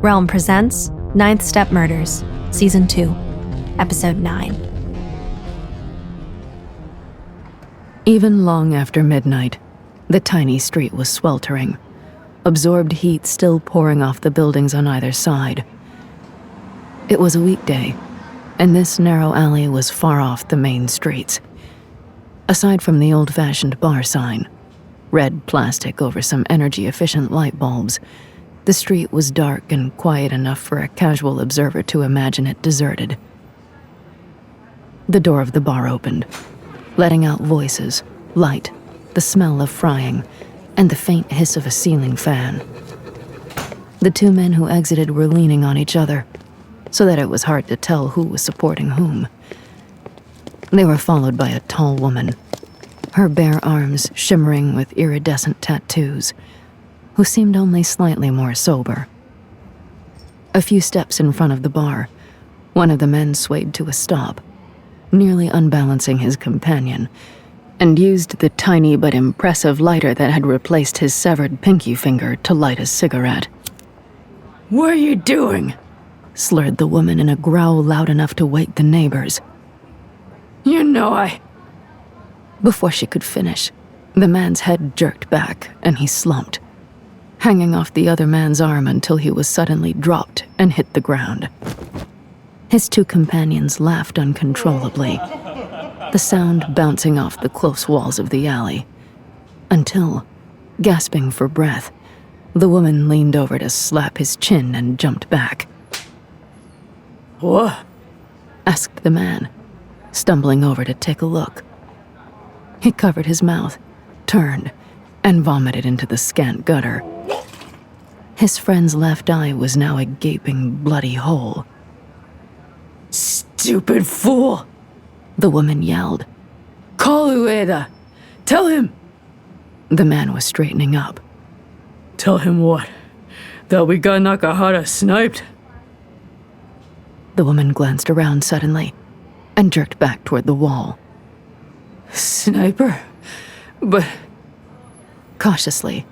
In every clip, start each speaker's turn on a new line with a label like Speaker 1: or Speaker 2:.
Speaker 1: Realm presents Ninth Step Murders, Season 2, Episode 9.
Speaker 2: Even long after midnight, the tiny street was sweltering, absorbed heat still pouring off the buildings on either side. It was a weekday, and this narrow alley was far off the main streets. Aside from the old-fashioned bar sign, red plastic over some energy-efficient light bulbs, the street was dark and quiet enough for a casual observer to imagine it deserted. The door of the bar opened, letting out voices, light, the smell of frying, and the faint hiss of a ceiling fan. The two men who exited were leaning on each other, so that it was hard to tell who was supporting whom. They were followed by a tall woman, her bare arms shimmering with iridescent tattoos, who seemed only slightly more sober. A few steps in front of the bar, one of the men swayed to a stop, nearly unbalancing his companion, and used the tiny but impressive lighter that had replaced his severed pinky finger to light a cigarette. "What are you doing?" slurred the woman in a growl loud enough to wake the neighbors. "You know I..." Before she could finish, the man's head jerked back and he slumped, hanging off the other man's arm until he was suddenly dropped and hit the ground. His two companions laughed uncontrollably, the sound bouncing off the close walls of the alley, until, gasping for breath, the woman leaned over to slap his chin and jumped back. "What?" asked the man, stumbling over to take a look. He covered his mouth, turned, and vomited into the scant gutter. His friend's left eye was now a gaping, bloody hole. "Stupid fool!" the woman yelled. "Call Ueda! Tell him!" The man was straightening up. "Tell him what? That we got Nakahara sniped?" The woman glanced around suddenly and jerked back toward the wall. "Sniper? But..." Cautiously,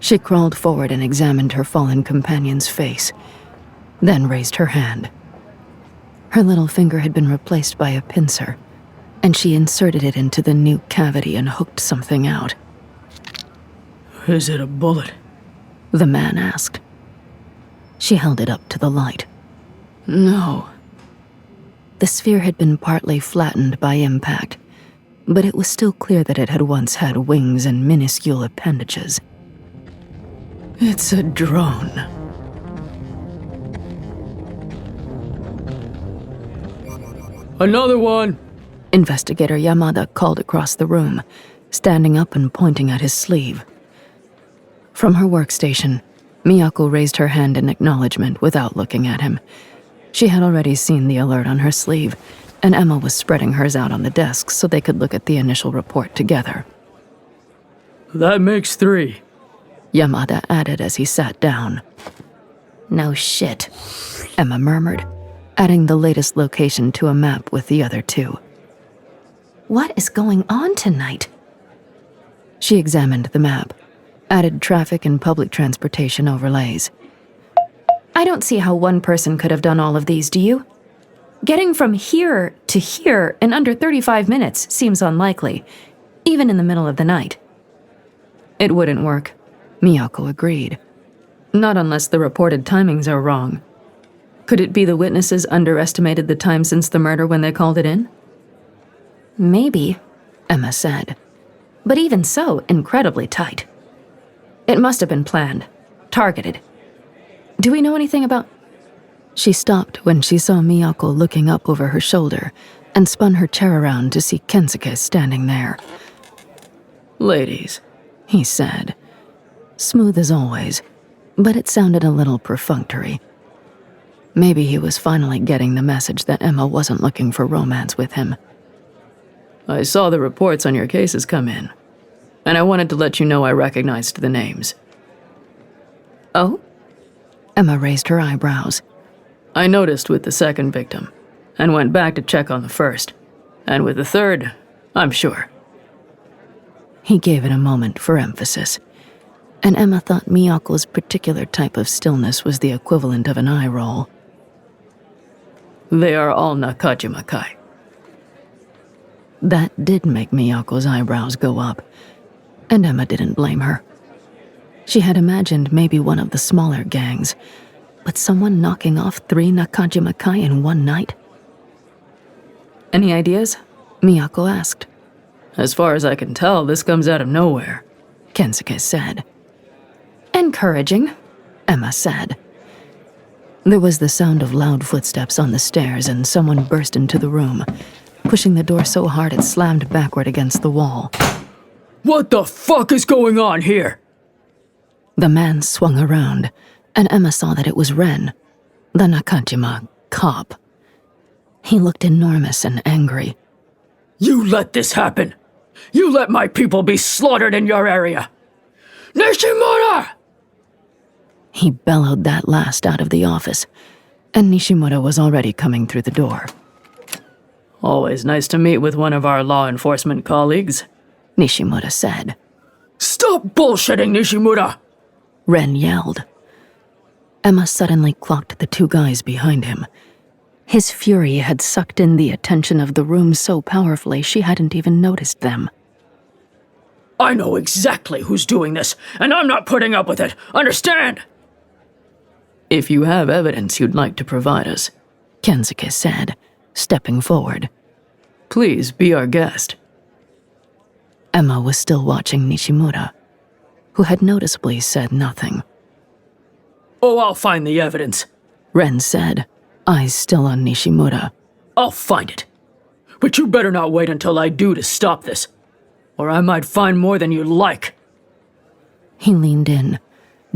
Speaker 2: she crawled forward and examined her fallen companion's face, then raised her hand. Her little finger had been replaced by a pincer, and she inserted it into the new cavity and hooked something out. "Is it a bullet?" the man asked. She held it up to the light. "No." The sphere had been partly flattened by impact, but it was still clear that it had once had wings and minuscule appendages. "It's a drone." "Another one!" Investigator Yamada called across the room, standing up and pointing at his sleeve. From her workstation, Miyako raised her hand in acknowledgement without looking at him. She had already seen the alert on her sleeve, and Emma was spreading hers out on the desk so they could look at the initial report together. "That makes 3, Yamada added as he sat down. "No shit," Emma murmured, adding the latest location to a map with the other 2. "What is going on tonight?" She examined the map, added traffic and public transportation overlays. "I don't see how one person could have done all of these, do you? Getting from here to here in under 35 minutes seems unlikely, even in the middle of the night." "It wouldn't work," Miyako agreed. "Not unless the reported timings are wrong. Could it be the witnesses underestimated the time since the murder when they called it in?" "Maybe," Emma said. "But even so, incredibly tight. It must have been planned, targeted. Do we know anything about..." She stopped when she saw Miyako looking up over her shoulder and spun her chair around to see Kensuke standing there. "Ladies," he said, smooth as always, but it sounded a little perfunctory. Maybe he was finally getting the message that Emma wasn't looking for romance with him. "I saw the reports on your cases come in, and I wanted to let you know I recognized the names." "Oh?" Emma raised her eyebrows. "I noticed with the second victim, and went back to check on the first. And with the third, I'm sure." He gave it a moment for emphasis, and Emma thought Miyako's particular type of stillness was the equivalent of an eye roll. They are all Nakajima-kai. That did make Miyako's eyebrows go up, and Emma didn't blame her. She had imagined maybe one of the smaller gangs, but someone knocking off 3 Nakajima-kai in one night? Any ideas? Miyako asked. As far as I can tell, this comes out of nowhere, Kensuke said. Encouraging, Emma said. There was the sound of loud footsteps on the stairs, and someone burst into the room, pushing the door so hard it slammed backward against the wall. What the fuck is going on here? The man swung around, and Emma saw that it was Ren, the Nakajima cop. He looked enormous and angry. You let this happen! You let my people be slaughtered in your area! Nishimura! He bellowed that last out of the office, and Nishimura was already coming through the door. Always nice to meet with one of our law enforcement colleagues, Nishimura said. Stop bullshitting, Nishimura! Ren yelled. Emma suddenly clocked the 2 guys behind him. His fury had sucked in the attention of the room so powerfully she hadn't even noticed them. I know exactly who's doing this, and I'm not putting up with it, understand? If you have evidence you'd like to provide us, Kensuke said, stepping forward. Please be our guest. Emma was still watching Nishimura, who had noticeably said nothing. Oh, I'll find the evidence, Ren said, eyes still on Nishimura. I'll find it. But you better not wait until I do to stop this, or I might find more than you'd like. He leaned in,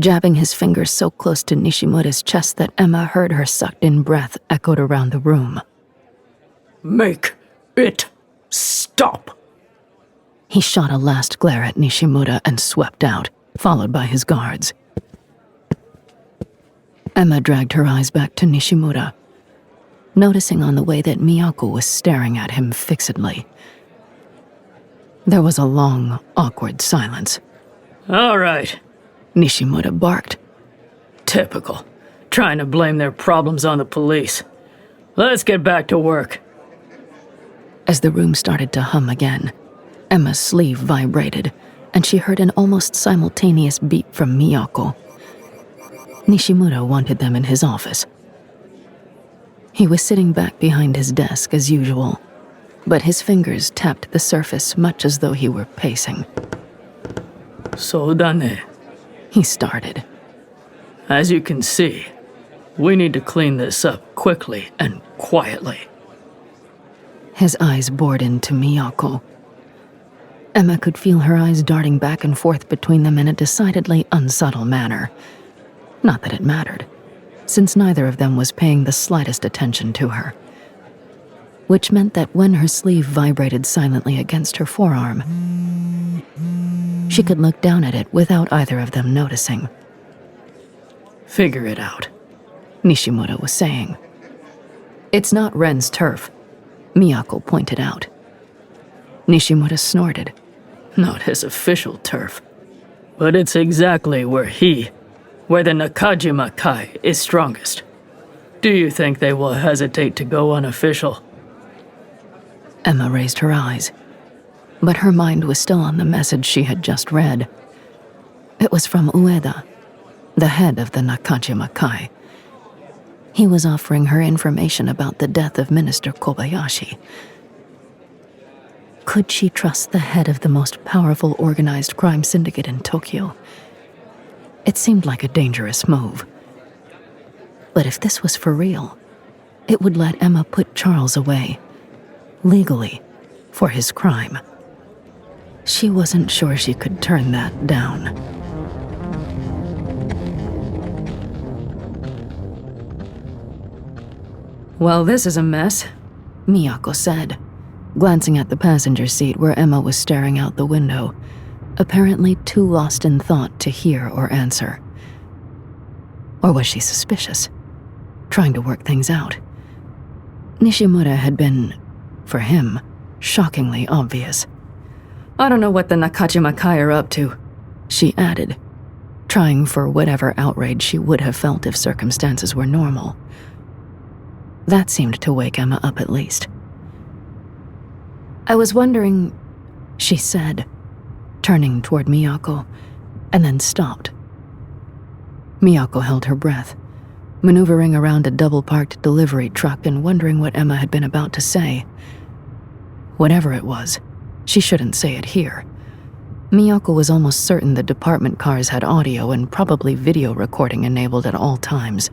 Speaker 2: jabbing his fingers so close to Nishimura's chest that Emma heard her sucked-in breath echoed around the room. Make it stop. He shot a last glare at Nishimura and swept out, followed by his guards. Emma dragged her eyes back to Nishimura, noticing on the way that Miyako was staring at him fixedly. There was a long, awkward silence. All right, Nishimura barked. Typical, trying to blame their problems on the police. Let's get back to work. As the room started to hum again, Emma's sleeve vibrated, and she heard an almost simultaneous beep from Miyako. Nishimura wanted them in his office. He was sitting back behind his desk as usual, but his fingers tapped the surface much as though he were pacing. So dane, he started. As you can see, we need to clean this up quickly and quietly. His eyes bored into Miyako. Emma could feel her eyes darting back and forth between them in a decidedly unsubtle manner. Not that it mattered, since neither of them was paying the slightest attention to her. Which meant that when her sleeve vibrated silently against her forearm, she could look down at it without either of them noticing. Figure it out, Nishimura was saying. It's not Ren's turf, Miyako pointed out. Nishimura snorted. Not his official turf, but it's exactly where the Nakajima-kai is strongest. Do you think they will hesitate to go unofficial? Emma raised her eyes, but her mind was still on the message she had just read. It was from Ueda, the head of the Nakajima-kai. He was offering her information about the death of Minister Kobayashi. Could she trust the head of the most powerful organized crime syndicate in Tokyo? It seemed like a dangerous move. But if this was for real, it would let Emma put Charles away, legally, for his crime. She wasn't sure she could turn that down. Well, this is a mess, Miyako said, glancing at the passenger seat where Emma was staring out the window, apparently too lost in thought to hear or answer. Or was she suspicious, trying to work things out? Nishimura had been, for him, shockingly obvious. I don't know what the Nakajima-kai are up to, she added, trying for whatever outrage she would have felt if circumstances were normal. That seemed to wake Emma up at least. "I was wondering," she said, turning toward Miyako, and then stopped. Miyako held her breath, maneuvering around a double-parked delivery truck and wondering what Emma had been about to say. Whatever it was, she shouldn't say it here. Miyako was almost certain the department cars had audio and probably video recording enabled at all times.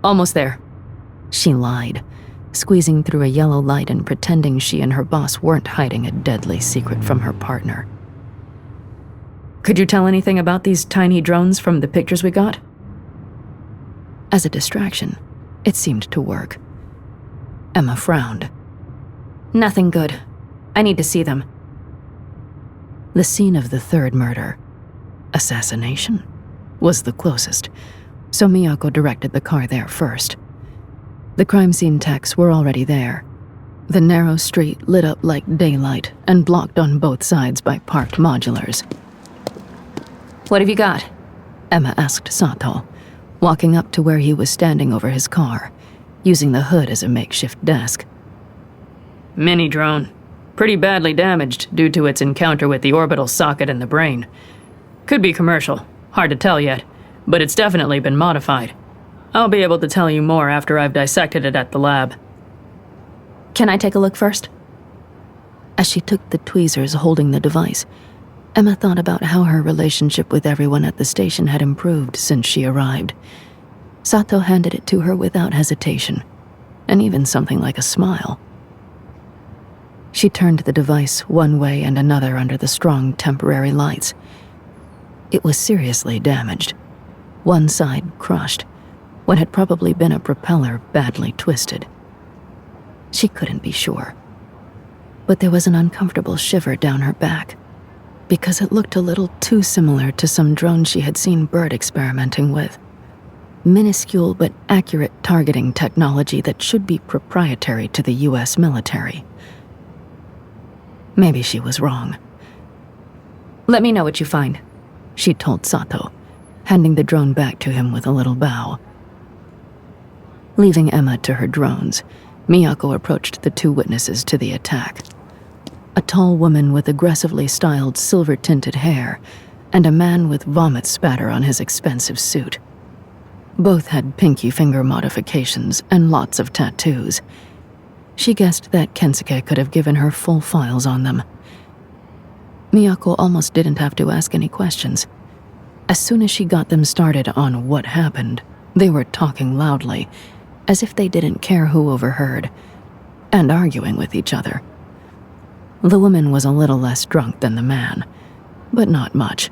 Speaker 2: "Almost there," she lied, squeezing through a yellow light and pretending she and her boss weren't hiding a deadly secret from her partner. "Could you tell anything about these tiny drones from the pictures we got?" As a distraction, it seemed to work. Emma frowned. "Nothing good. I need to see them." The scene of the third murder, assassination, was the closest, so Miyako directed the car there first. The crime scene techs were already there. The narrow street lit up like daylight and blocked on both sides by parked modulars. "What have you got?" Emma asked Sato, walking up to where he was standing over his car, using the hood as a makeshift desk. "Mini drone. Pretty badly damaged due to its encounter with the orbital socket in the brain. Could be commercial, hard to tell yet, but it's definitely been modified. I'll be able to tell you more after I've dissected it at the lab." "Can I take a look first?" As she took the tweezers holding the device, Emma thought about how her relationship with everyone at the station had improved since she arrived. Sato handed it to her without hesitation, and even something like a smile. She turned the device one way and another under the strong temporary lights. It was seriously damaged. One side crushed, what had probably been a propeller badly twisted. She couldn't be sure, but there was an uncomfortable shiver down her back, because it looked a little too similar to some drone she had seen Bird experimenting with. Minuscule but accurate targeting technology that should be proprietary to the US military. Maybe she was wrong. "Let me know what you find," she told Sato, handing the drone back to him with a little bow. Leaving Emma to her drones, Miyako approached the two witnesses to the attack. A tall woman with aggressively styled silver-tinted hair, and a man with vomit spatter on his expensive suit. Both had pinky finger modifications and lots of tattoos. She guessed that Kensuke could have given her full files on them. Miyako almost didn't have to ask any questions. As soon as she got them started on what happened, they were talking loudly, as if they didn't care who overheard, and arguing with each other. The woman was a little less drunk than the man, but not much,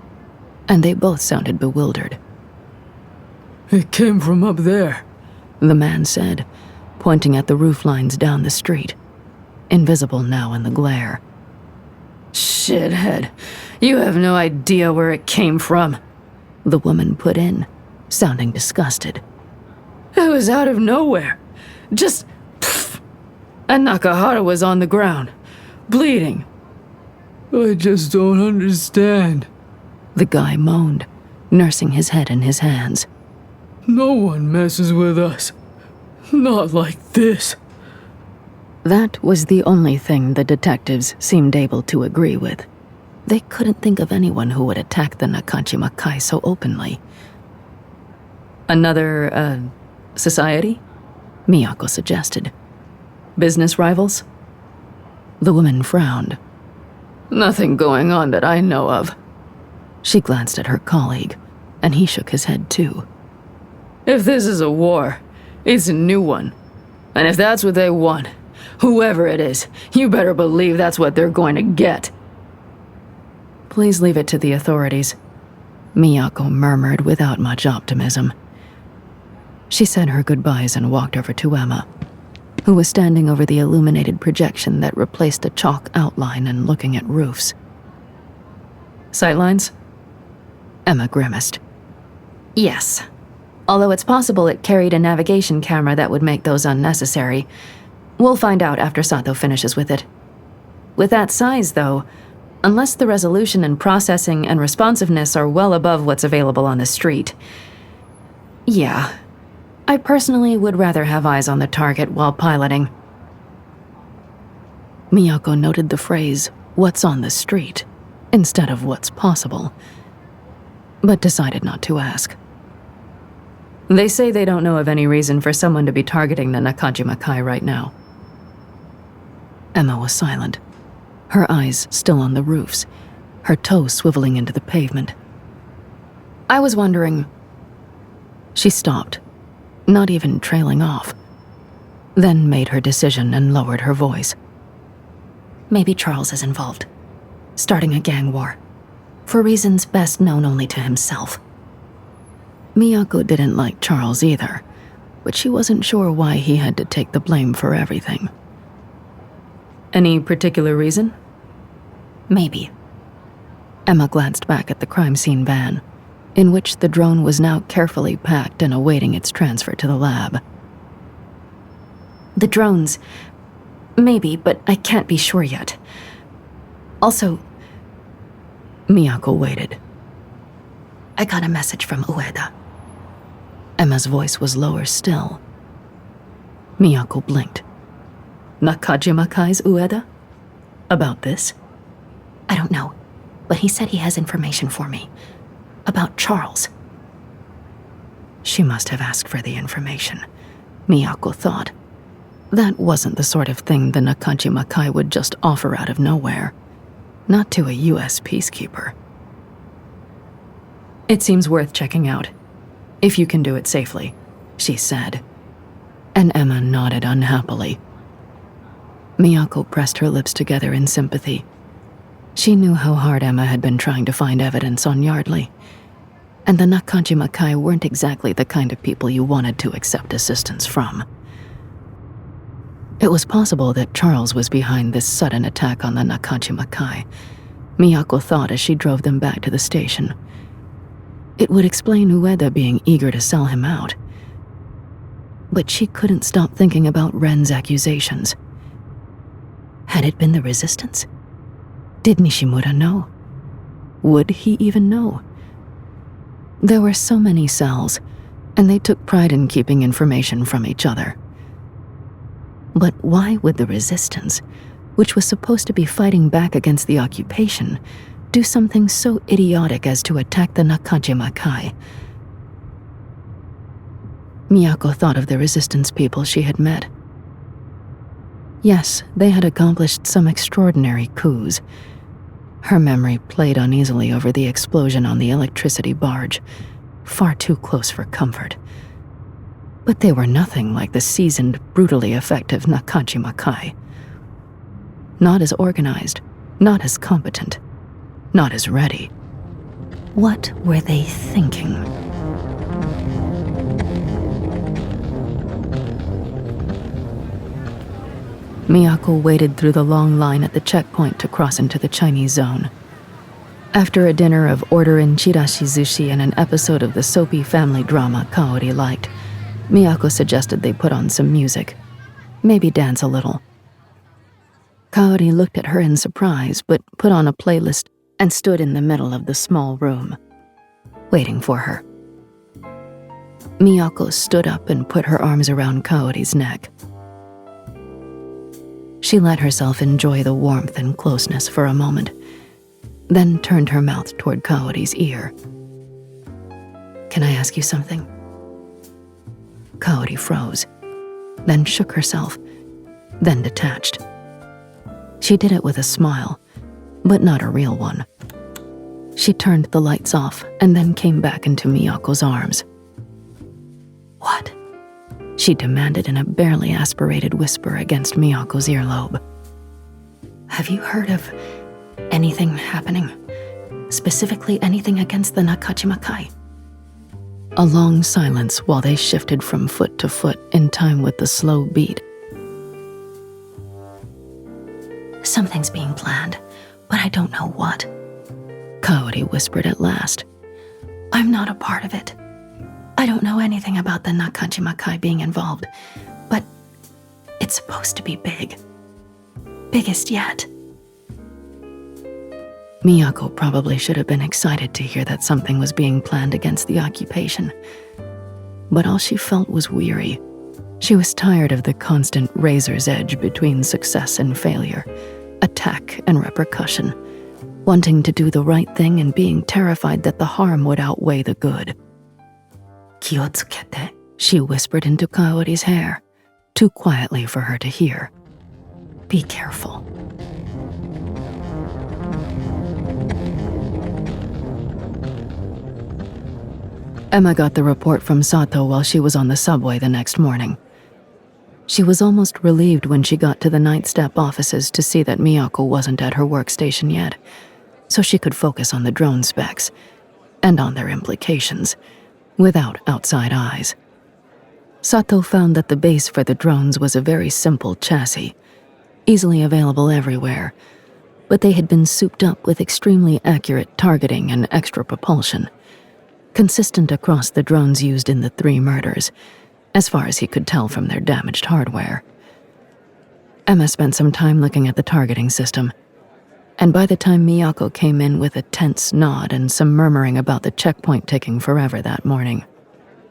Speaker 2: and they both sounded bewildered.
Speaker 3: "It came from up there,"
Speaker 2: the man said, pointing at the roof lines down the street, invisible now in the glare.
Speaker 3: "Shithead, you have no idea where it came from,"
Speaker 2: the woman put in, sounding disgusted.
Speaker 3: "It was out of nowhere. Just, pfft. And Nakahara was on the ground, bleeding." "I just don't understand,"
Speaker 2: the guy moaned, nursing his head in his hands.
Speaker 3: "No one messes with us. Not like this."
Speaker 2: That was the only thing the detectives seemed able to agree with. They couldn't think of anyone who would attack the Nakajima-kai so openly.
Speaker 3: "Another, society?"
Speaker 2: Miyako suggested.
Speaker 3: "Business rivals?"
Speaker 2: The woman frowned.
Speaker 3: "Nothing going on that I know of."
Speaker 2: She glanced at her colleague, and he shook his head too.
Speaker 3: "If this is a war, it's a new one. And if that's what they want, whoever it is, you better believe that's what they're going to get."
Speaker 2: "Please leave it to the authorities," Miyako murmured without much optimism. She said her goodbyes and walked over to Emma, who was standing over the illuminated projection that replaced a chalk outline and looking at roofs.
Speaker 3: "Sightlines?"
Speaker 2: Emma grimaced.
Speaker 1: Yes. Although it's possible it carried a navigation camera that would make those unnecessary. We'll find out after Sato finishes with it. With that size, though, unless the resolution and processing and responsiveness are well above what's available on the street. Yeah, I personally would rather have eyes on the target while piloting.
Speaker 2: Miyako noted the phrase, "what's on the street," instead of what's possible, but decided not to ask.
Speaker 1: They say they don't know of any reason for someone to be targeting the Nakajima-kai right now.
Speaker 2: Emma was silent, her eyes still on the roofs, her toes swiveling into the pavement.
Speaker 1: I was wondering...
Speaker 2: She stopped, not even trailing off, then made her decision and lowered her voice.
Speaker 1: Maybe Charles is involved, starting a gang war, for reasons best known only to himself.
Speaker 2: Miyako didn't like Charles either, but she wasn't sure why he had to take the blame for everything.
Speaker 1: Any particular reason?
Speaker 2: Maybe. Emma glanced back at the crime scene van, in which the drone was now carefully packed and awaiting its transfer to the lab.
Speaker 1: The drones... Maybe, but I can't be sure yet. Also...
Speaker 2: Miyako waited.
Speaker 1: I got a message from Ueda.
Speaker 2: Emma's voice was lower still. Miyako blinked.
Speaker 1: Nakajima-kai's Ueda?
Speaker 2: About this?
Speaker 1: I don't know, but he said he has information for me. About Charles.
Speaker 2: She must have asked for the information, Miyako thought. That wasn't the sort of thing the Nakajima-kai would just offer out of nowhere. Not to a U.S. peacekeeper.
Speaker 1: It seems worth checking out, if you can do it safely, she said.
Speaker 2: And Emma nodded unhappily. Miyako pressed her lips together in sympathy. She knew how hard Emma had been trying to find evidence on Yardley, and the Nakajima-kai weren't exactly the kind of people you wanted to accept assistance from. It was possible that Charles was behind this sudden attack on the Nakajima-kai, Miyako thought as she drove them back to the station. It would explain Ueda being eager to sell him out. But she couldn't stop thinking about Ren's accusations. Had it been the resistance? Did Nishimura know? Would he even know? There were so many cells, and they took pride in keeping information from each other. But why would the resistance, which was supposed to be fighting back against the occupation, do something so idiotic as to attack the Nakajima-kai? Miyako thought of the resistance people she had met. Yes, they had accomplished some extraordinary coups. Her memory played uneasily over the explosion on the electricity barge, far too close for comfort. But they were nothing like the seasoned, brutally effective Nakajima-kai. Not as organized, not as competent, not as ready. What were they thinking? Miyako waded through the long line at the checkpoint to cross into the Chinese zone. After a dinner of order-in chirashi sushi and an episode of the soapy family drama Kaori liked, Miyako suggested they put on some music. Maybe dance a little. Kaori looked at her in surprise, but put on a playlist and stood in the middle of the small room, waiting for her. Miyako stood up and put her arms around Kaori's neck. She let herself enjoy the warmth and closeness for a moment, then turned her mouth toward Kaori's ear. "Can I ask you something?" Kaori froze, then shook herself, then detached. She did it with a smile, but not a real one. She turned the lights off and then came back into Miyako's arms. "What?" she demanded in a barely aspirated whisper against Miyako's earlobe. "Have you heard of anything happening? Specifically anything against the Nakajima-kai?" A long silence while they shifted from foot to foot in time with the slow beat. "Something's being planned, but I don't know what," Kaori whispered at last. "I'm not a part of it. I don't know anything about the Nakajima-kai being involved, but it's supposed to be big. Biggest yet." Miyako probably should have been excited to hear that something was being planned against the occupation. But all she felt was weary. She was tired of the constant razor's edge between success and failure, attack and repercussion, wanting to do the right thing and being terrified that the harm would outweigh the good. "Kiotsukete," she whispered into Kaori's hair, too quietly for her to hear. "Be careful." Emma got the report from Sato while she was on the subway the next morning. She was almost relieved when she got to the night step offices to see that Miyako wasn't at her workstation yet, so she could focus on the drone specs and on their implications, without outside eyes. Sato found that the base for the drones was a very simple chassis, easily available everywhere, but they had been souped up with extremely accurate targeting and extra propulsion, consistent across the drones used in the 3 murders, as far as he could tell from their damaged hardware. Emma spent some time looking at the targeting system, and by the time Miyako came in with a tense nod and some murmuring about the checkpoint taking forever that morning,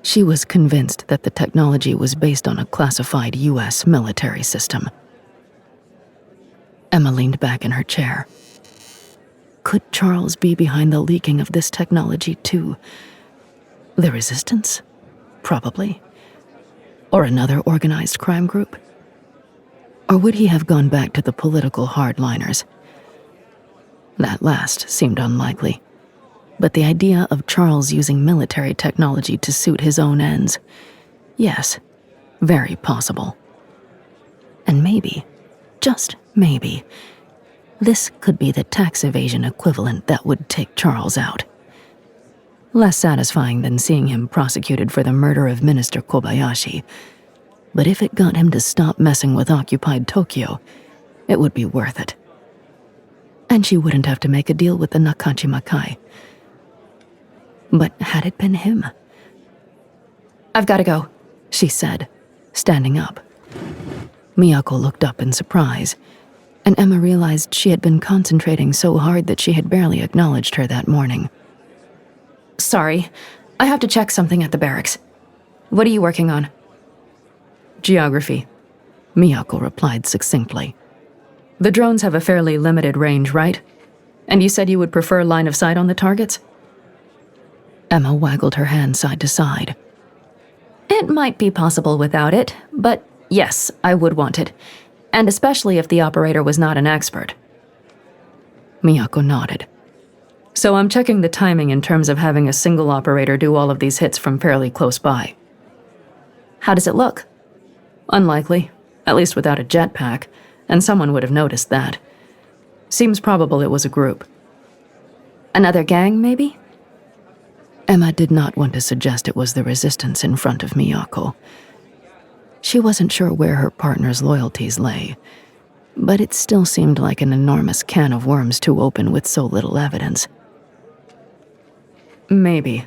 Speaker 2: she was convinced that the technology was based on a classified U.S. military system. Emma leaned back in her chair. Could Charles be behind the leaking of this technology too? The Resistance? Probably. Or another organized crime group? Or would he have gone back to the political hardliners? That last seemed unlikely, but the idea of Charles using military technology to suit his own ends, yes, very possible. And maybe, just maybe, this could be the tax evasion equivalent that would take Charles out. Less satisfying than seeing him prosecuted for the murder of Minister Kobayashi, but if it got him to stop messing with occupied Tokyo, it would be worth it. And she wouldn't have to make a deal with the Nakajima-kai. But had it been him? "I've got to go," she said, standing up. Miyako looked up in surprise, and Emma realized she had been concentrating so hard that she had barely acknowledged her that morning. "Sorry, I have to check something at the barracks. What are you working on?" "Geography," Miyako replied succinctly. "The drones have a fairly limited range, right? And you said you would prefer line of sight on the targets?" Emma waggled her hand side to side. "It might be possible without it, but yes, I would want it. And especially if the operator was not an expert." Miyako nodded. "So I'm checking the timing in terms of having a single operator do all of these hits from fairly close by." "How does it look?" "Unlikely, at least without a jetpack, and someone would have noticed that. Seems probable it was a group." "Another gang, maybe?" Emma did not want to suggest it was the Resistance in front of Miyako. She wasn't sure where her partner's loyalties lay, but it still seemed like an enormous can of worms to open with so little evidence. "Maybe,"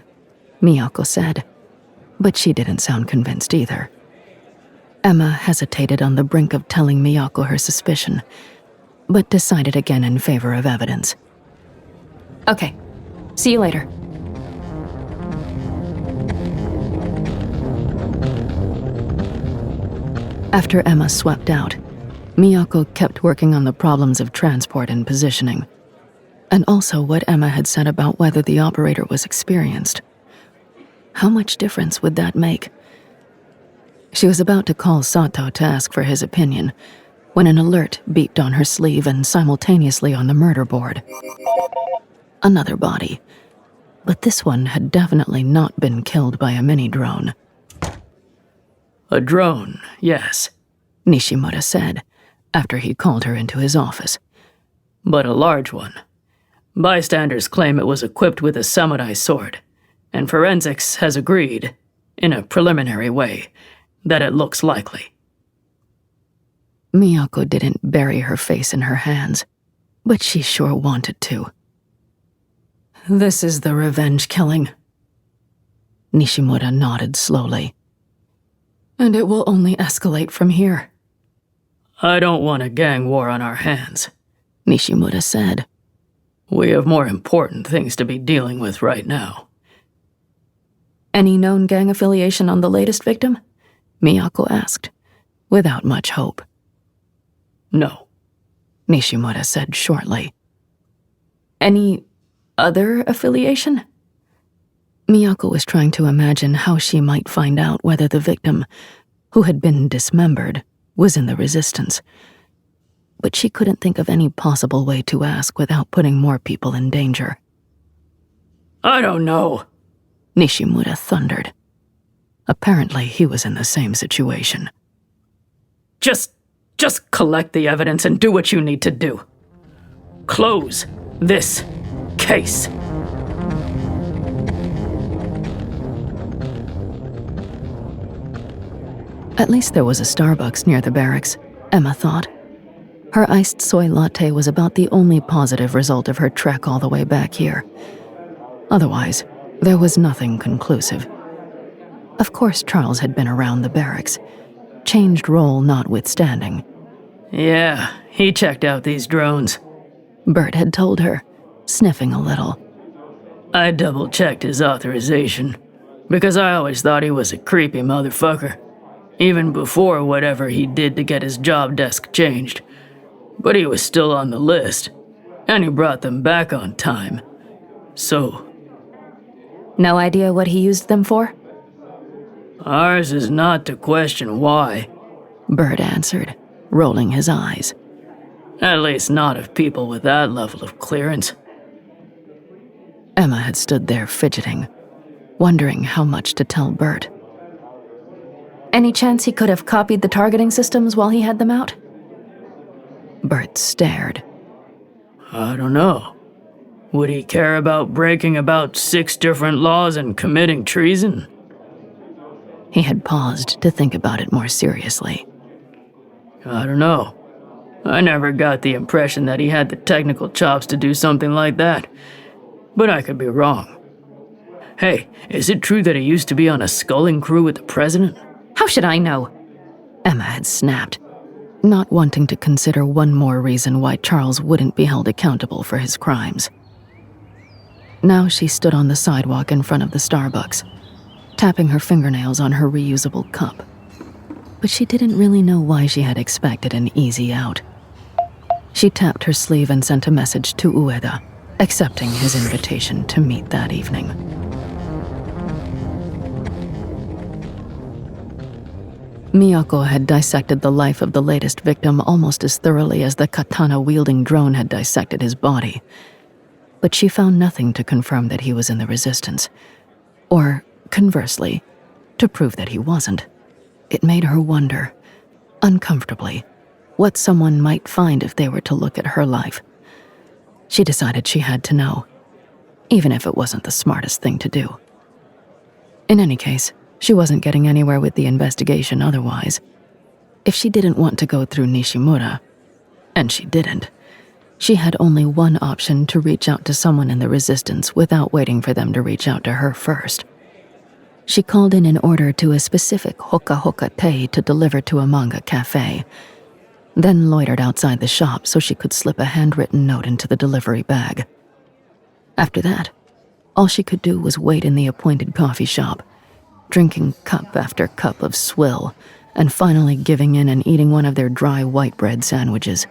Speaker 2: Miyako said, but she didn't sound convinced either. Emma hesitated on the brink of telling Miyako her suspicion, but decided again in favor of evidence. "Okay, see you later." After Emma swept out, Miyako kept working on the problems of transport and positioning, and also what Emma had said about whether the operator was experienced. How much difference would that make? She was about to call Sato to ask for his opinion, when an alert beeped on her sleeve and simultaneously on the murder board. Another body, but this one had definitely not been killed by a mini-drone.
Speaker 3: "A drone, yes,"
Speaker 2: Nishimura said, after he called her into his office.
Speaker 3: "But a large one. Bystanders claim it was equipped with a samurai sword, and forensics has agreed, in a preliminary way, that it looks likely."
Speaker 2: Miyako didn't bury her face in her hands, but she sure wanted to. "This is the revenge killing." Nishimura nodded slowly. "And it will only escalate from here."
Speaker 3: "I don't want a gang war on our hands,"
Speaker 2: Nishimura said.
Speaker 3: We have more important things to be dealing with right now.
Speaker 2: Any known gang affiliation on the latest victim? Miyako asked, without much hope.
Speaker 3: No.
Speaker 2: Nishimura said shortly. Any other affiliation? Miyako was trying to imagine how she might find out whether the victim, who had been dismembered, was in the resistance. But she couldn't think of any possible way to ask without putting more people in danger.
Speaker 3: I don't know,
Speaker 2: Nishimura thundered. Apparently, he was in the same situation.
Speaker 3: Just collect the evidence and do what you need to do. Close this case.
Speaker 2: At least there was a Starbucks near the barracks, Emma thought. Her iced soy latte was about the only positive result of her trek all the way back here. Otherwise, there was nothing conclusive. Of course Charles had been around the barracks, changed role notwithstanding.
Speaker 3: Yeah, he checked out these drones,
Speaker 2: Bert had told her, sniffing a little.
Speaker 3: I double-checked his authorization, because I always thought he was a creepy motherfucker, even before whatever he did to get his job desk changed. But he was still on the list, and he brought them back on time. So...
Speaker 1: No idea what he used them for?
Speaker 3: Ours is not to question why.
Speaker 2: Bert answered, rolling his eyes.
Speaker 3: At least not of people with that level of clearance.
Speaker 2: Emma had stood there fidgeting, wondering how much to tell Bert.
Speaker 1: Any chance he could have copied the targeting systems while he had them out?
Speaker 2: Bert stared.
Speaker 3: I don't know. Would he care about breaking about 6 different laws and committing treason?
Speaker 2: He had paused to think about it more seriously.
Speaker 3: I don't know. I never got the impression that he had the technical chops to do something like that. But I could be wrong. Hey, is it true that he used to be on a sculling crew with the president?
Speaker 1: How should I know?
Speaker 2: Emma had snapped, not wanting to consider one more reason why Charles wouldn't be held accountable for his crimes. Now she stood on the sidewalk in front of the Starbucks, tapping her fingernails on her reusable cup. But she didn't really know why she had expected an easy out. She tapped her sleeve and sent a message to Ueda, accepting his invitation to meet that evening. Miyako had dissected the life of the latest victim almost as thoroughly as the katana-wielding drone had dissected his body. But she found nothing to confirm that he was in the resistance. Or, conversely, to prove that he wasn't. It made her wonder, uncomfortably, what someone might find if they were to look at her life. She decided she had to know, even if it wasn't the smartest thing to do. In any case, she wasn't getting anywhere with the investigation otherwise. If she didn't want to go through Nishimura, and she didn't, she had only one option: to reach out to someone in the resistance without waiting for them to reach out to her first. She called in an order to a specific hoka hoka tei to deliver to a manga cafe, then loitered outside the shop so she could slip a handwritten note into the delivery bag. After that, all she could do was wait in the appointed coffee shop, drinking cup after cup of swill, and finally giving in and eating one of their dry white bread sandwiches.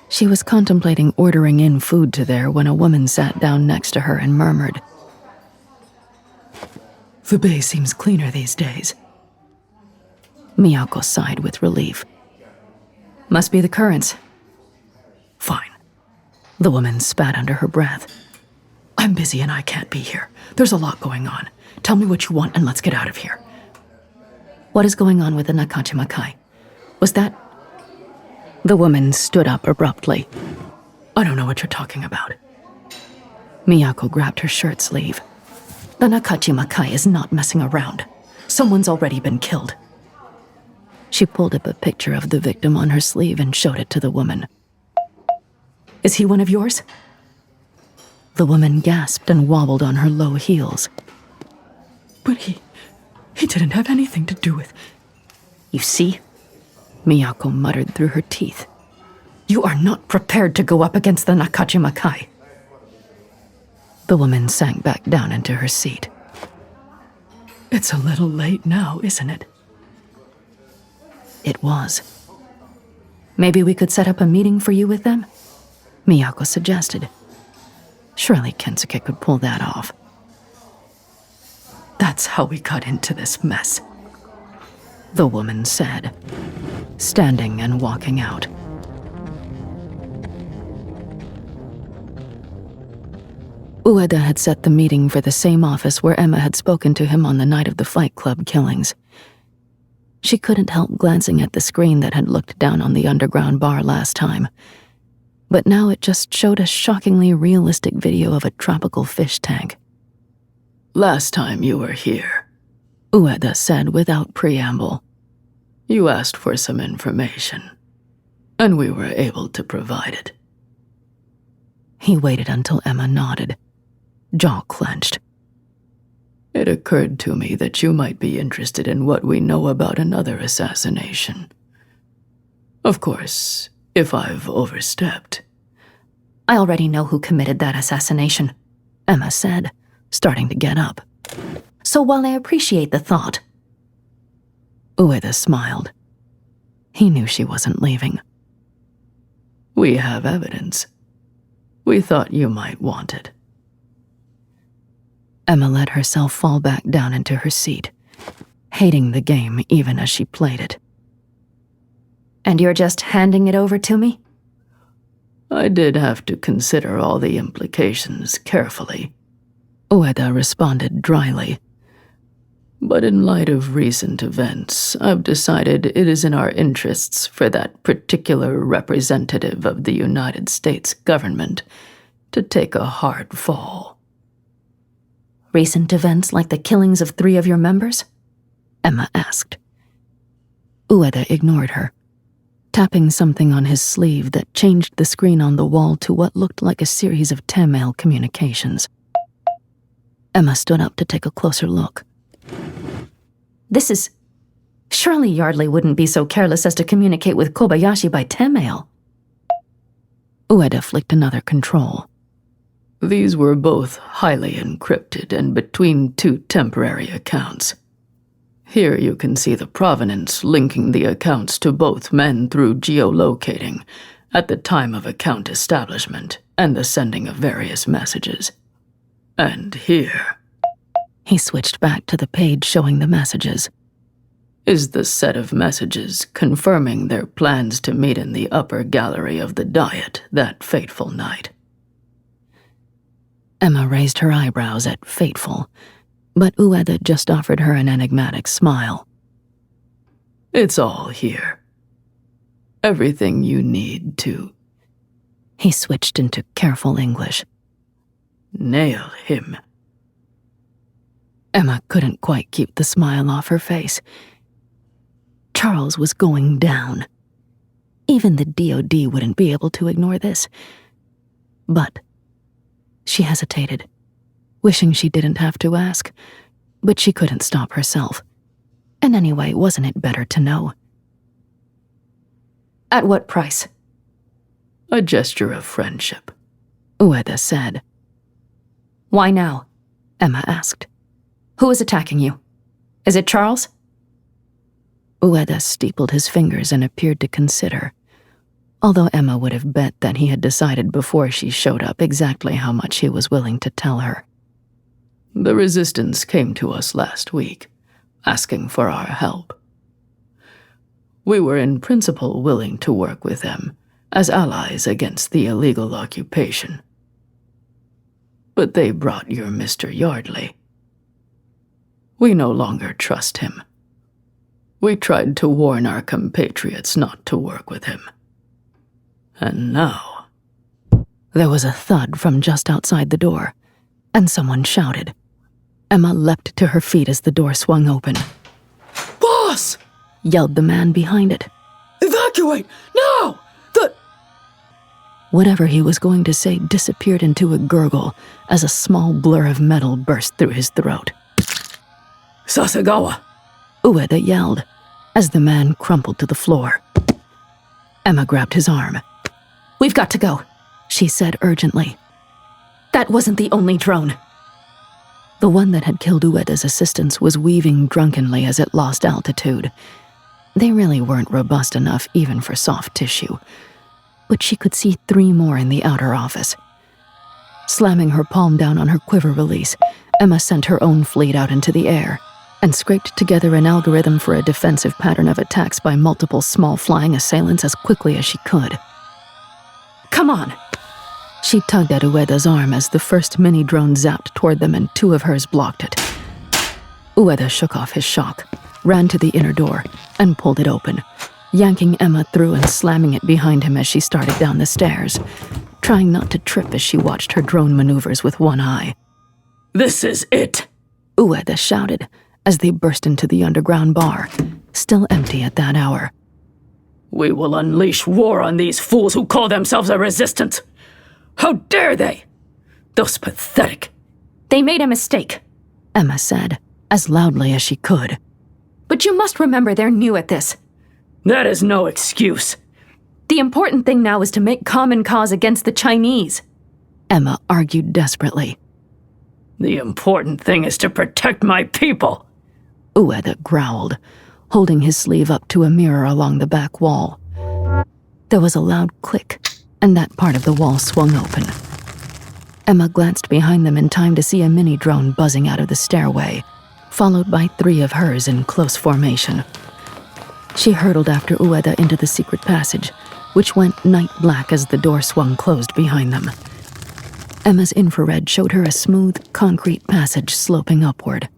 Speaker 2: She was contemplating ordering in food to there when a woman sat down next to her and murmured, "The bay seems cleaner these days." Miyako sighed with relief.
Speaker 1: Must be the currents.
Speaker 2: "Fine." The woman spat under her breath. "I'm busy and I can't be here. There's a lot going on. Tell me what you want and let's get out of here."
Speaker 1: What is going on with the Nakajima-kai? Was that...
Speaker 2: The woman stood up abruptly. "I don't know what you're talking about." Miyako grabbed her shirt sleeve.
Speaker 1: The Nakajima-kai is not messing around. Someone's already been killed.
Speaker 2: She pulled up a picture of the victim on her sleeve and showed it to the woman.
Speaker 1: Is he one of yours?
Speaker 2: The woman gasped and wobbled on her low heels. "But he didn't have anything to do with..."
Speaker 1: You see?
Speaker 2: Miyako muttered through her teeth.
Speaker 1: You are not prepared to go up against the Nakajima-kai.
Speaker 2: The woman sank back down into her seat.
Speaker 3: It's a little late now, isn't it?
Speaker 2: It was. Maybe we could set up a meeting for you with them? Miyako suggested. Surely Kensuke could pull that off.
Speaker 3: That's how we got into this mess,
Speaker 2: the woman said, standing and walking out. Ueda had set the meeting for the same office where Emma had spoken to him on the night of the Fight Club killings. She couldn't help glancing at the screen that had looked down on the underground bar last time, but now it just showed a shockingly realistic video of a tropical fish tank.
Speaker 3: Last time you were here,
Speaker 2: Ueda said without preamble,
Speaker 3: you asked for some information, and we were able to provide it.
Speaker 2: He waited until Emma nodded, jaw clenched.
Speaker 3: It occurred to me that you might be interested in what we know about another assassination. Of course, if I've overstepped.
Speaker 1: I already know who committed that assassination,
Speaker 2: Emma said, starting to get up.
Speaker 1: So while I appreciate the thought...
Speaker 2: Ueda smiled. He knew she wasn't leaving.
Speaker 3: We have evidence. We thought you might want it.
Speaker 2: Emma let herself fall back down into her seat, hating the game even as she played it.
Speaker 1: And you're just handing it over to me?
Speaker 3: I did have to consider all the implications carefully,
Speaker 2: Ueda responded dryly.
Speaker 3: But in light of recent events, I've decided it is in our interests for that particular representative of the United States government to take a hard fall.
Speaker 1: Recent events like the killings of 3 of your members?
Speaker 2: Emma asked. Ueda ignored her, tapping something on his sleeve that changed the screen on the wall to what looked like a series of Tamil communications. Emma stood up to take a closer look.
Speaker 1: This is... Surely Yardley wouldn't be so careless as to communicate with Kobayashi by Tamil.
Speaker 2: Ueda flicked another control.
Speaker 3: These were both highly encrypted and between 2 temporary accounts. Here you can see the provenance linking the accounts to both men through geolocating at the time of account establishment and the sending of various messages. And here...
Speaker 2: He switched back to the page showing the messages.
Speaker 3: Is the set of messages confirming their plans to meet in the upper gallery of the Diet that fateful night.
Speaker 2: Emma raised her eyebrows at fateful, but Ueda just offered her an enigmatic smile.
Speaker 3: It's all here. Everything you need to...
Speaker 2: He switched into careful English.
Speaker 3: Nail him.
Speaker 2: Emma couldn't quite keep the smile off her face. Charles was going down. Even the DOD wouldn't be able to ignore this. But she hesitated, wishing she didn't have to ask, but she couldn't stop herself. And anyway, wasn't it better to know?
Speaker 1: At what price?
Speaker 3: A gesture of friendship,
Speaker 2: Ueda said.
Speaker 1: Why now?
Speaker 2: Emma asked.
Speaker 1: Who is attacking you? Is it Charles?
Speaker 2: Ueda steepled his fingers and appeared to consider, although Emma would have bet that he had decided before she showed up exactly how much he was willing to tell her.
Speaker 3: The resistance came to us last week, asking for our help. We were in principle willing to work with them as allies against the illegal occupation. But they brought your Mr. Yardley. We no longer trust him. We tried to warn our compatriots not to work with him. And now...
Speaker 2: There was a thud from just outside the door, and someone shouted. Emma leapt to her feet as the door swung open.
Speaker 3: "Boss!"
Speaker 2: yelled the man behind it.
Speaker 3: "Evacuate! Now!
Speaker 2: Whatever he was going to say disappeared into a gurgle as a small blur of metal burst through his throat.
Speaker 3: "Sasagawa!"
Speaker 2: Ueda yelled, as the man crumpled to the floor. Emma grabbed his arm.
Speaker 1: We've got to go,
Speaker 2: she said urgently.
Speaker 1: That wasn't the only drone.
Speaker 2: The one that had killed Ueda's assistants was weaving drunkenly as it lost altitude. They really weren't robust enough even for soft tissue, but she could see 3 more in the outer office. Slamming her palm down on her quiver release, Emma sent her own fleet out into the air and scraped together an algorithm for a defensive pattern of attacks by multiple small flying assailants as quickly as she could.
Speaker 1: Come on!
Speaker 2: She tugged at Ueda's arm as the first mini-drone zapped toward them and 2 of hers blocked it. Ueda shook off his shock, ran to the inner door, and pulled it open, yanking Emma through and slamming it behind him as she started down the stairs, trying not to trip as she watched her drone maneuvers with one eye.
Speaker 3: This is it!
Speaker 2: Ueda shouted as they burst into the underground bar, still empty at that hour.
Speaker 3: We will unleash war on these fools who call themselves a resistance! How dare they? Those pathetic...
Speaker 1: They made a mistake,
Speaker 2: Emma said, as loudly as she could.
Speaker 1: But you must remember they're new at this.
Speaker 3: That is no excuse.
Speaker 1: The important thing now is to make common cause against the Chinese.
Speaker 2: Emma argued desperately.
Speaker 3: The important thing is to protect my people.
Speaker 2: Ueda growled, holding his sleeve up to a mirror along the back wall. There was a loud click, and that part of the wall swung open. Emma glanced behind them in time to see a mini-drone buzzing out of the stairway, followed by 3 of hers in close formation. She hurtled after Ueda into the secret passage, which went night black as the door swung closed behind them. Emma's infrared showed her a smooth, concrete passage sloping upward.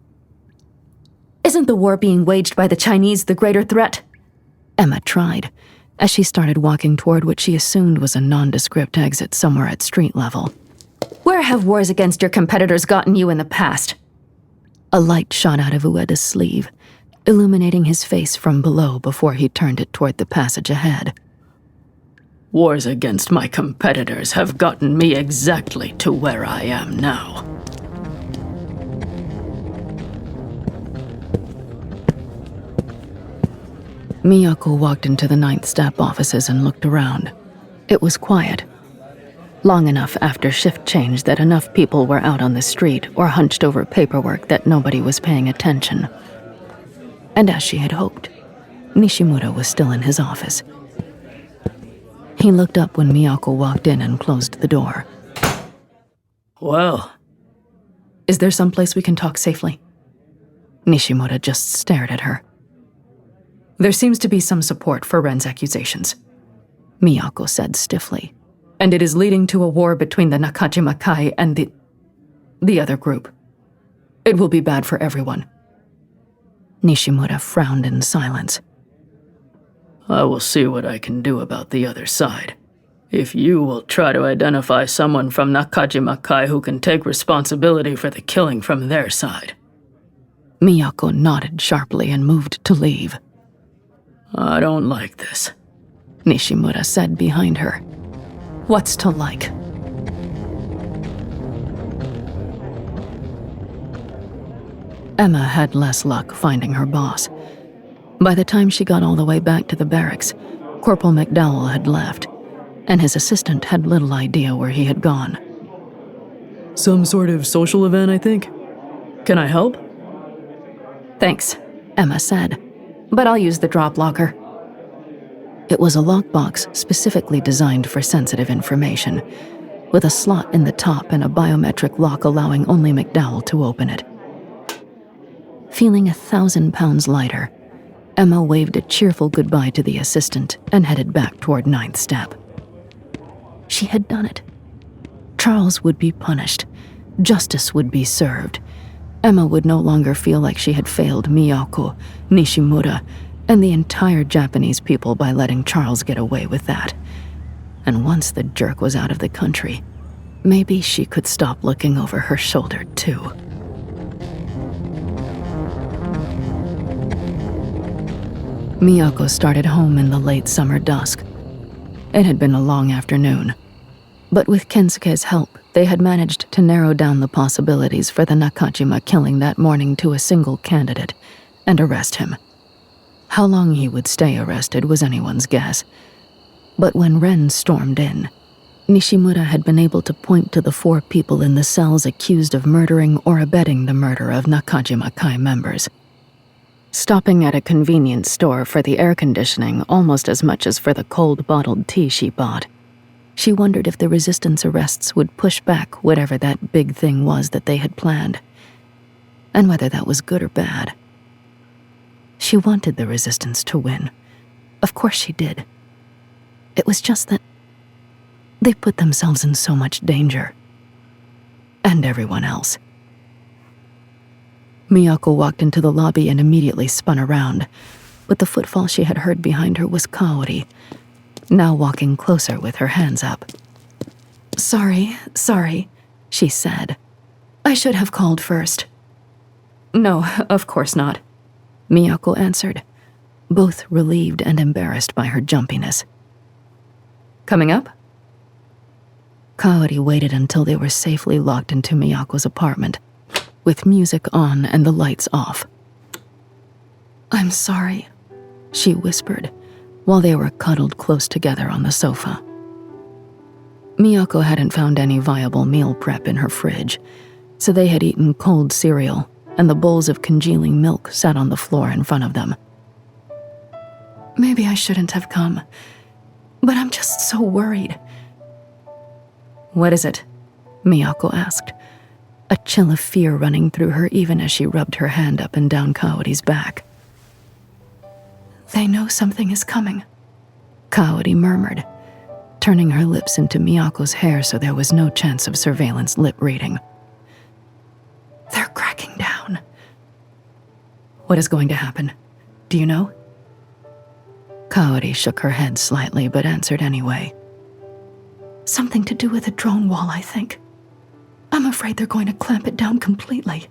Speaker 1: Isn't the war being waged by the Chinese the greater threat?
Speaker 2: Emma tried, as she started walking toward what she assumed was a nondescript exit somewhere at street level.
Speaker 1: Where have wars against your competitors gotten you in the past?
Speaker 2: A light shot out of Ueda's sleeve, illuminating his face from below before he turned it toward the passage ahead.
Speaker 3: Wars against my competitors have gotten me exactly to where I am now.
Speaker 2: Miyako walked into the 9th Step offices and looked around. It was quiet. Long enough after shift change that enough people were out on the street or hunched over paperwork that nobody was paying attention. And as she had hoped, Nishimura was still in his office. He looked up when Miyako walked in and closed the door.
Speaker 3: Well,
Speaker 2: Is there someplace we can talk safely? Nishimura just stared at her.
Speaker 1: There seems to be some support for Ren's accusations,
Speaker 2: Miyako said stiffly.
Speaker 1: and it is leading to a war between the Nakajima-kai and the other group. It will be bad for everyone.
Speaker 2: Nishimura frowned in silence.
Speaker 3: I will see what I can do about the other side. If you will try to identify someone from Nakajima-kai who can take responsibility for the killing from their side.
Speaker 2: Miyako nodded sharply and moved to leave.
Speaker 3: I don't like this,
Speaker 2: Nishimura said behind her.
Speaker 1: What's to like?
Speaker 2: Emma had less luck finding her boss. By the time she got all the way back to the barracks, Corporal McDowell had left, and his assistant had little idea where he had gone.
Speaker 3: Some sort of social event, I think. Can I help?
Speaker 1: Thanks,
Speaker 2: Emma said.
Speaker 1: but I'll use the drop locker.
Speaker 2: It was a lockbox specifically designed for sensitive information, with a slot in the top and a biometric lock allowing only McDowell to open it. Feeling 1,000 pounds lighter, Emma waved a cheerful goodbye to the assistant and headed back toward 9th Step. She had done it. Charles would be punished. Justice would be served. Emma would no longer feel like she had failed Miyako, Nishimura, and the entire Japanese people by letting Charles get away with that. And once the jerk was out of the country, maybe she could stop looking over her shoulder, too. Miyako started home in the late summer dusk. It had been a long afternoon, but with Kensuke's help, they had managed to narrow down the possibilities for the Nakajima killing that morning to a single candidate and arrest him. How long he would stay arrested was anyone's guess, but when Ren stormed in, Nishimura had been able to point to the 4 people in the cells accused of murdering or abetting the murder of Nakajima-kai members. Stopping at a convenience store for the air conditioning almost as much as for the cold bottled tea she bought, she wondered if the resistance arrests would push back whatever that big thing was that they had planned, and whether that was good or bad. She wanted the resistance to win. Of course she did. It was just that they put themselves in so much danger. And everyone else. Miyako walked into the lobby and immediately spun around, but the footfall she had heard behind her was Kaori, now walking closer with her hands up. Sorry, she said. I should have called first. No, of course not, Miyako answered, both relieved and embarrassed by her jumpiness. Coming up? Kaori waited until they were safely locked into Miyako's apartment, with music on and the lights off. I'm sorry, she whispered, while they were cuddled close together on the sofa. Miyako hadn't found any viable meal prep in her fridge, so they had eaten cold cereal, and the bowls of congealing milk sat on the floor in front of them. Maybe I shouldn't have come, but I'm just so worried. What is it? Miyako asked, a chill of fear running through her even as she rubbed her hand up and down Kaori's back. They know something is coming, Kaori murmured, turning her lips into Miyako's hair so there was no chance of surveillance lip reading. They're cracking down. What is going to happen? Do you know? Kaori shook her head slightly but answered anyway. Something to do with a drone wall, I think. I'm afraid they're going to clamp it down completely.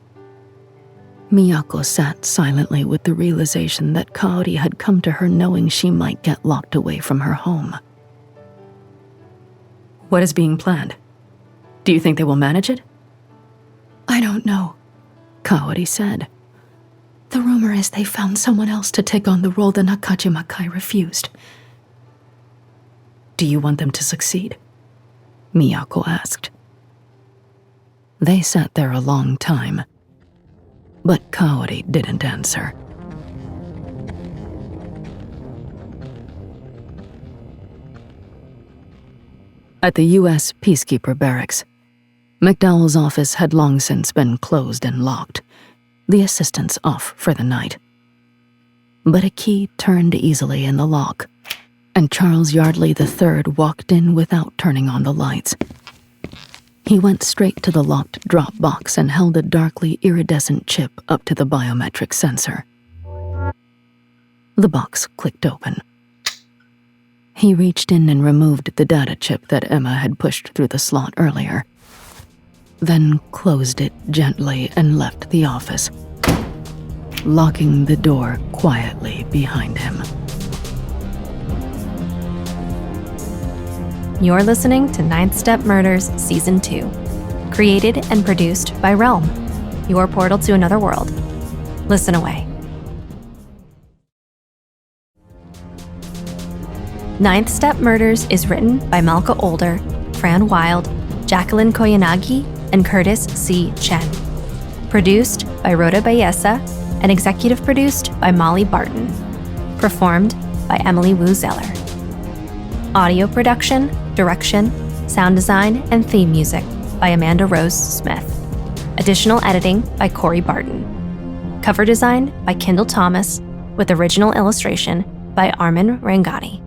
Speaker 2: Miyako sat silently with the realization that Kaori had come to her knowing she might get locked away from her home. What is being planned? Do you think they will manage it? I don't know, Kaori said. The rumor is they found someone else to take on the role the Nakajima-kai refused. Do you want them to succeed? Miyako asked. They sat there a long time, but Kaori didn't answer. At the U.S. Peacekeeper Barracks, McDowell's office had long since been closed and locked, the assistants off for the night. But a key turned easily in the lock, and Charles Yardley III walked in without turning on the lights. He went straight to the locked drop box and held a darkly iridescent chip up to the biometric sensor. The box clicked open. He reached in and removed the data chip that Emma had pushed through the slot earlier, then closed it gently and left the office, locking the door quietly behind him.
Speaker 4: You're listening to Ninth Step Murders Season 2, created and produced by Realm, your portal to another world. Listen away. Ninth Step Murders is written by Malka Older, Fran Wilde, Jacqueline Koyanagi, and Curtis C. Chen. Produced by Rhoda Bayesa and executive produced by Molly Barton. Performed by Emily Wu Zeller. Audio production, direction, sound design, and theme music by Amanda Rose Smith. Additional editing by Corey Barton. Cover design by Kendall Thomas, with original illustration by Armin Rangani.